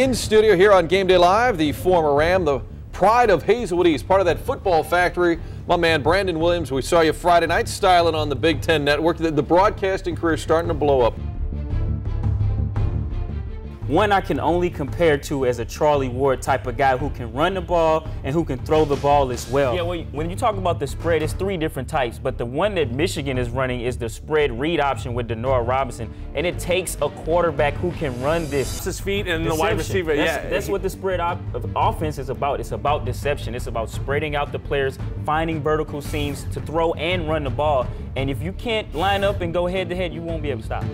In studio here on Game Day Live, the former Ram, the pride of Hazelwood East, part of that football factory, my man Brandon Williams. We saw you Friday night styling on the Big Ten Network. The broadcasting career is starting to blow up. One I can only compare to as a Charlie Ward type of guy who can run the ball and who can throw the ball as well. Yeah, when you talk about the spread, it's three different types, but the one that Michigan is running is the spread read option with Denora Robinson, and it takes a quarterback who can run this. His feet and the wide receiver, That's what the spread offense is about. It's about deception. It's about spreading out the players, finding vertical seams to throw and run the ball, and if you can't line up and go head-to-head, you won't be able to stop it.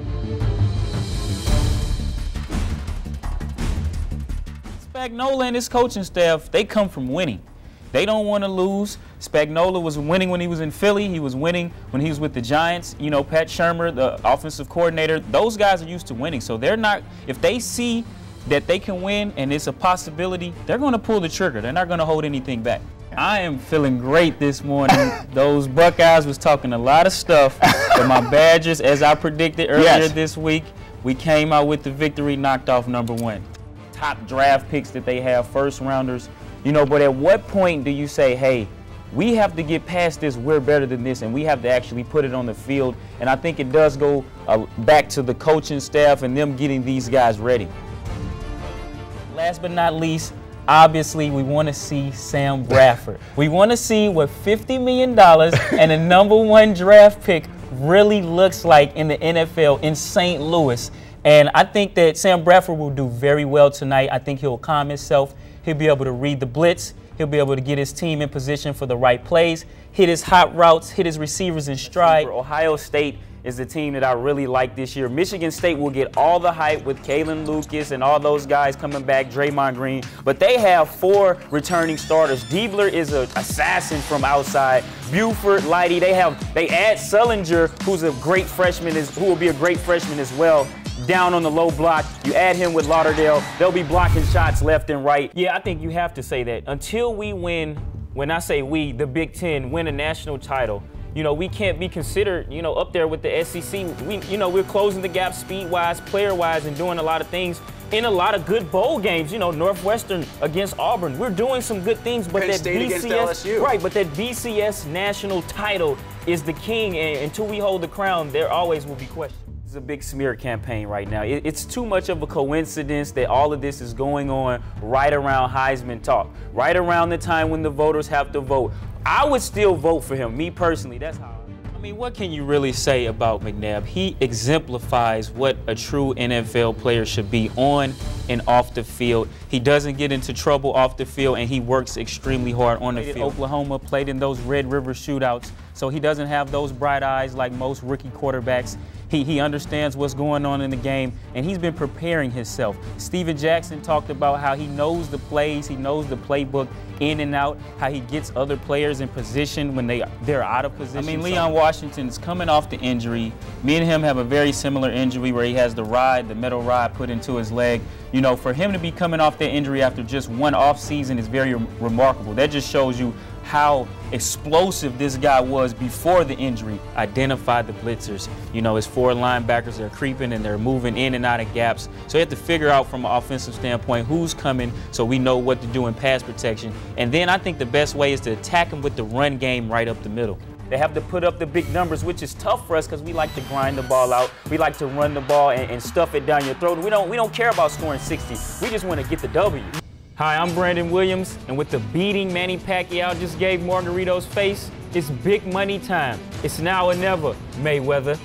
Spagnuolo and his coaching staff, they come from winning. They don't want to lose. Spagnuolo was winning when he was in Philly. He was winning when he was with the Giants. You know, Pat Shurmur, the offensive coordinator, those guys are used to winning. So they're not, if they see that they can win and it's a possibility, they're going to pull the trigger. They're not going to hold anything back. I am feeling great this morning. Those Buckeyes was talking a lot of stuff, but my Badgers, as I predicted earlier this week, we came out with the victory, knocked off #1. Top draft picks that they have, first rounders, you know, but at what point do you say, hey, we have to get past this, we're better than this, and we have to actually put it on the field? And I think it does go back to the coaching staff and them getting these guys ready. Last but not least, obviously, we want to see Sam Bradford. We want to see what $50 million and a #1 draft pick really looks like in the NFL in St. Louis. And I think that Sam Bradford will do very well tonight. I think he'll calm himself. He'll be able to read the blitz. He'll be able to get his team in position for the right plays, hit his hot routes, hit his receivers in stride. Ohio State is the team that I really like this year. Michigan State will get all the hype with Kalen Lucas and all those guys coming back, Draymond Green. But they have 4 returning starters. Diebler is an assassin from outside. Buford, Lighty, they add Sullinger, who's a great freshman, who will be a great freshman as well, down on the low block. You add him with Lauderdale, they'll be blocking shots left and right. Yeah, I think you have to say that. Until we win, when I say we, the Big Ten, win a national title, you know, we can't be considered, you know, up there with the SEC. We're closing the gap speed-wise, player-wise, and doing a lot of things in a lot of good bowl games. You know, Northwestern against Auburn. We're doing some good things, but Penn that State against BCS, LSU. right? But that BCS national title is the king, and until we hold the crown, there always will be questions. It's a big smear campaign right now. It's too much of a coincidence that all of this is going on right around Heisman talk, right around the time when the voters have to vote. I would still vote for him, me personally. That's how. I mean, what can you really say about McNabb? He exemplifies what a true NFL player should be on and off the field. He doesn't get into trouble off the field, and he works extremely hard on the field. Oklahoma played in those Red River shootouts, so he doesn't have those bright eyes like most rookie quarterbacks. He understands what's going on in the game, and he's been preparing himself. Steven Jackson talked about how he knows the plays, he knows the playbook in and out, how he gets other players in position when they're out of position. I mean, Leon Washington is coming off the injury. Me and him have a very similar injury where he has the metal rod put into his leg. You know, for him to be coming off that injury after just one off season is very remarkable. That just shows you how explosive this guy was before the injury. Identify the blitzers. You know, his 4 linebackers are creeping and they're moving in and out of gaps. So you have to figure out from an offensive standpoint who's coming so we know what to do in pass protection. And then I think the best way is to attack him with the run game right up the middle. They have to put up the big numbers, which is tough for us because we like to grind the ball out. We like to run the ball and stuff it down your throat. We don't care about scoring 60. We just want to get the W. Hi, I'm Brandon Williams, and with the beating Manny Pacquiao just gave Margarito's face, it's big money time. It's now or never, Mayweather.